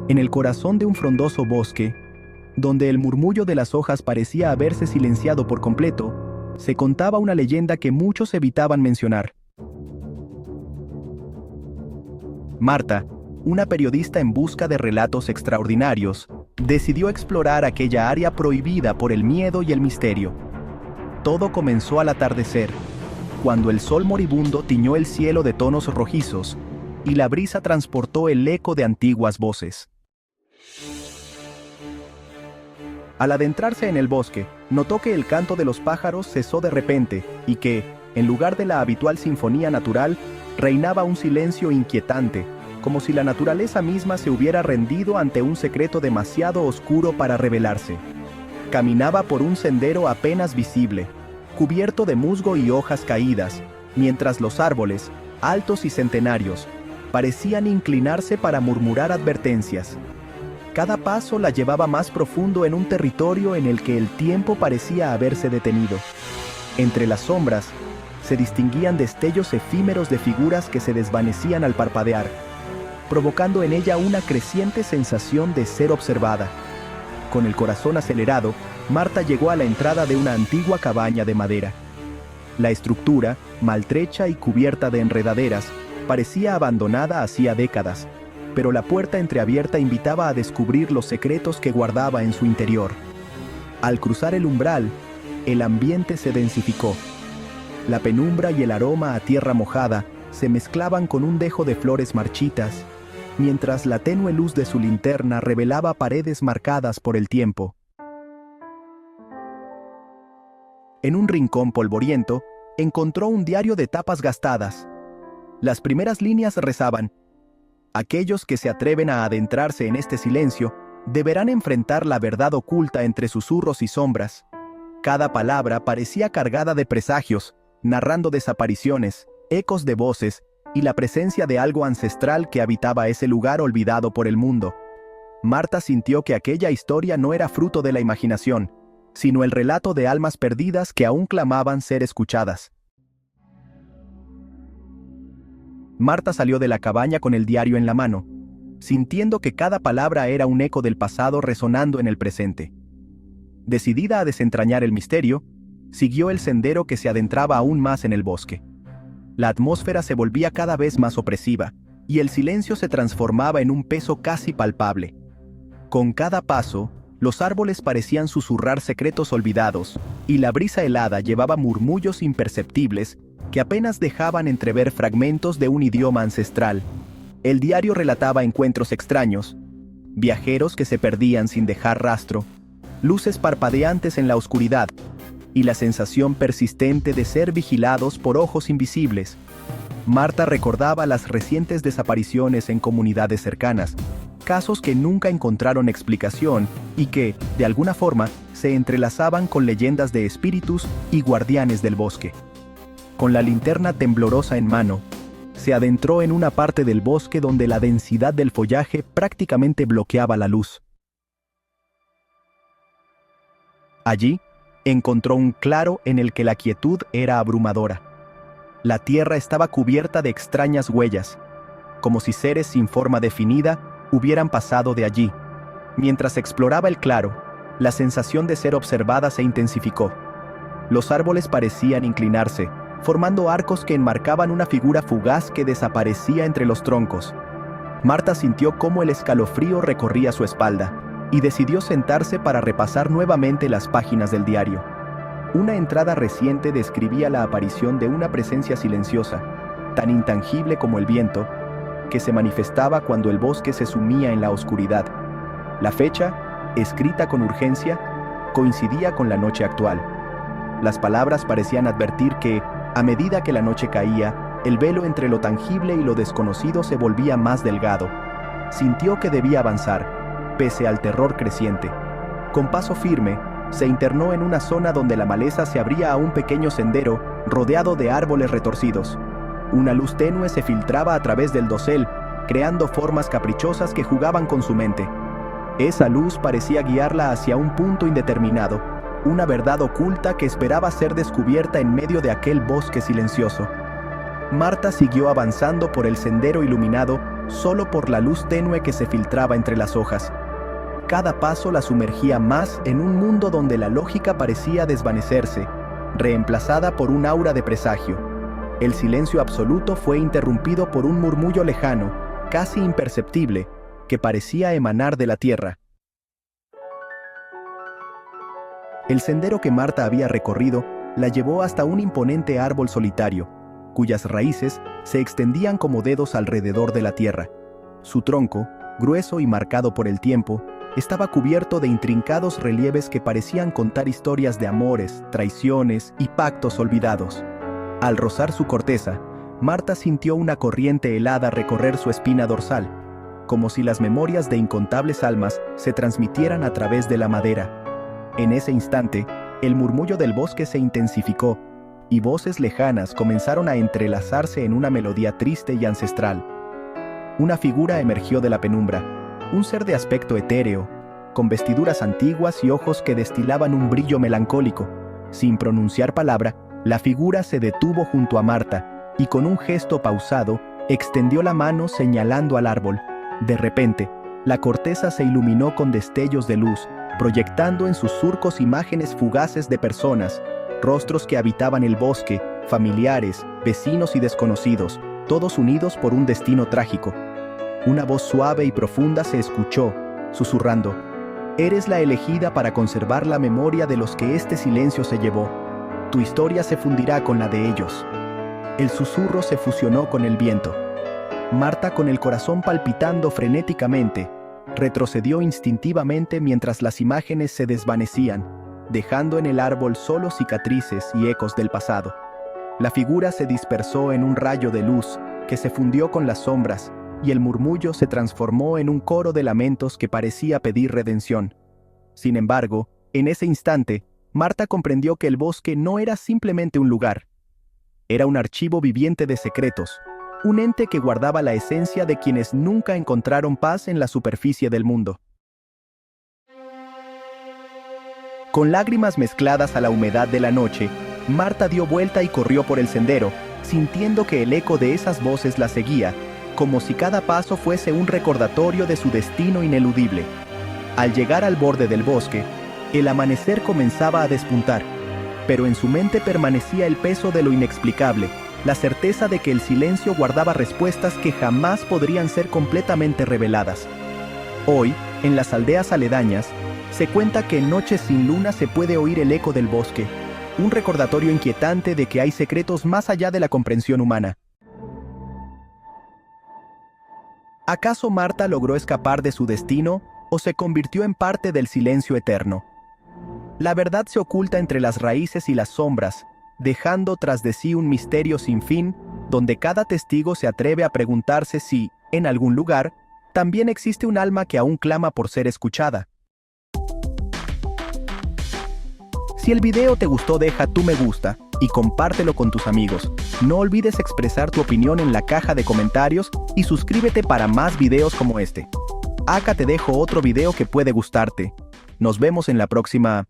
En el corazón de un frondoso bosque, donde el murmullo de las hojas parecía haberse silenciado por completo, se contaba una leyenda que muchos evitaban mencionar. Marta, una periodista en busca de relatos extraordinarios, decidió explorar aquella área prohibida por el miedo y el misterio. Todo comenzó al atardecer, cuando el sol moribundo tiñó el cielo de tonos rojizos y la brisa transportó el eco de antiguas voces. Al adentrarse en el bosque, notó que el canto de los pájaros cesó de repente y que, en lugar de la habitual sinfonía natural, reinaba un silencio inquietante, como si la naturaleza misma se hubiera rendido ante un secreto demasiado oscuro para revelarse. Caminaba por un sendero apenas visible, cubierto de musgo y hojas caídas, mientras los árboles, altos y centenarios, parecían inclinarse para murmurar advertencias. Cada paso la llevaba más profundo en un territorio en el que el tiempo parecía haberse detenido. Entre las sombras, se distinguían destellos efímeros de figuras que se desvanecían al parpadear, provocando en ella una creciente sensación de ser observada. Con el corazón acelerado, Marta llegó a la entrada de una antigua cabaña de madera. La estructura, maltrecha y cubierta de enredaderas, parecía abandonada hacía décadas, pero la puerta entreabierta invitaba a descubrir los secretos que guardaba en su interior. Al cruzar el umbral, el ambiente se densificó. La penumbra y el aroma a tierra mojada se mezclaban con un dejo de flores marchitas, mientras la tenue luz de su linterna revelaba paredes marcadas por el tiempo. En un rincón polvoriento, encontró un diario de tapas gastadas. Las primeras líneas rezaban: aquellos que se atreven a adentrarse en este silencio deberán enfrentar la verdad oculta entre susurros y sombras. Cada palabra parecía cargada de presagios, narrando desapariciones, ecos de voces y la presencia de algo ancestral que habitaba ese lugar olvidado por el mundo. Marta sintió que aquella historia no era fruto de la imaginación, sino el relato de almas perdidas que aún clamaban ser escuchadas. Marta salió de la cabaña con el diario en la mano, sintiendo que cada palabra era un eco del pasado resonando en el presente. Decidida a desentrañar el misterio, siguió el sendero que se adentraba aún más en el bosque. La atmósfera se volvía cada vez más opresiva, y el silencio se transformaba en un peso casi palpable. Con cada paso, los árboles parecían susurrar secretos olvidados, y la brisa helada llevaba murmullos imperceptibles que apenas dejaban entrever fragmentos de un idioma ancestral. El diario relataba encuentros extraños, viajeros que se perdían sin dejar rastro, luces parpadeantes en la oscuridad, y la sensación persistente de ser vigilados por ojos invisibles. Marta recordaba las recientes desapariciones en comunidades cercanas, casos que nunca encontraron explicación y que, de alguna forma, se entrelazaban con leyendas de espíritus y guardianes del bosque. Con la linterna temblorosa en mano, se adentró en una parte del bosque donde la densidad del follaje prácticamente bloqueaba la luz. Allí, encontró un claro en el que la quietud era abrumadora. La tierra estaba cubierta de extrañas huellas, como si seres sin forma definida hubieran pasado de allí. Mientras exploraba el claro, la sensación de ser observada se intensificó. Los árboles parecían inclinarse, formando arcos que enmarcaban una figura fugaz que desaparecía entre los troncos. Marta sintió cómo el escalofrío recorría su espalda, y decidió sentarse para repasar nuevamente las páginas del diario. Una entrada reciente describía la aparición de una presencia silenciosa, tan intangible como el viento, que se manifestaba cuando el bosque se sumía en la oscuridad. La fecha, escrita con urgencia, coincidía con la noche actual. Las palabras parecían advertir que, a medida que la noche caía, el velo entre lo tangible y lo desconocido se volvía más delgado. Sintió que debía avanzar, pese al terror creciente. Con paso firme, se internó en una zona donde la maleza se abría a un pequeño sendero rodeado de árboles retorcidos. Una luz tenue se filtraba a través del dosel, creando formas caprichosas que jugaban con su mente. Esa luz parecía guiarla hacia un punto indeterminado, una verdad oculta que esperaba ser descubierta en medio de aquel bosque silencioso. Marta siguió avanzando por el sendero iluminado, solo por la luz tenue que se filtraba entre las hojas. Cada paso la sumergía más en un mundo donde la lógica parecía desvanecerse, reemplazada por un aura de presagio. El silencio absoluto fue interrumpido por un murmullo lejano, casi imperceptible, que parecía emanar de la tierra. El sendero que Marta había recorrido la llevó hasta un imponente árbol solitario, cuyas raíces se extendían como dedos alrededor de la tierra. Su tronco, grueso y marcado por el tiempo, estaba cubierto de intrincados relieves que parecían contar historias de amores, traiciones y pactos olvidados. Al rozar su corteza, Marta sintió una corriente helada recorrer su espina dorsal, como si las memorias de incontables almas se transmitieran a través de la madera. En ese instante, el murmullo del bosque se intensificó, y voces lejanas comenzaron a entrelazarse en una melodía triste y ancestral. Una figura emergió de la penumbra, un ser de aspecto etéreo, con vestiduras antiguas y ojos que destilaban un brillo melancólico. Sin pronunciar palabra, la figura se detuvo junto a Marta, y con un gesto pausado, extendió la mano señalando al árbol. De repente, la corteza se iluminó con destellos de luz, proyectando en sus surcos imágenes fugaces de personas, rostros que habitaban el bosque, familiares, vecinos y desconocidos, todos unidos por un destino trágico. Una voz suave y profunda se escuchó, susurrando: «Eres la elegida para conservar la memoria de los que este silencio se llevó. Tu historia se fundirá con la de ellos». El susurro se fusionó con el viento. Marta, con el corazón palpitando frenéticamente, retrocedió instintivamente mientras las imágenes se desvanecían, dejando en el árbol solo cicatrices y ecos del pasado. La figura se dispersó en un rayo de luz que se fundió con las sombras, y el murmullo se transformó en un coro de lamentos que parecía pedir redención. Sin embargo, en ese instante, Marta comprendió que el bosque no era simplemente un lugar. Era un archivo viviente de secretos, un ente que guardaba la esencia de quienes nunca encontraron paz en la superficie del mundo. Con lágrimas mezcladas a la humedad de la noche, Marta dio vuelta y corrió por el sendero, sintiendo que el eco de esas voces la seguía, como si cada paso fuese un recordatorio de su destino ineludible. Al llegar al borde del bosque, el amanecer comenzaba a despuntar, pero en su mente permanecía el peso de lo inexplicable, la certeza de que el silencio guardaba respuestas que jamás podrían ser completamente reveladas. Hoy, en las aldeas aledañas, se cuenta que en noches sin luna se puede oír el eco del bosque, un recordatorio inquietante de que hay secretos más allá de la comprensión humana. ¿Acaso Marta logró escapar de su destino o se convirtió en parte del silencio eterno? La verdad se oculta entre las raíces y las sombras, dejando tras de sí un misterio sin fin, donde cada testigo se atreve a preguntarse si, en algún lugar, también existe un alma que aún clama por ser escuchada. Si el video te gustó, deja tu me gusta y compártelo con tus amigos. No olvides expresar tu opinión en la caja de comentarios y suscríbete para más videos como este. Acá te dejo otro video que puede gustarte. Nos vemos en la próxima.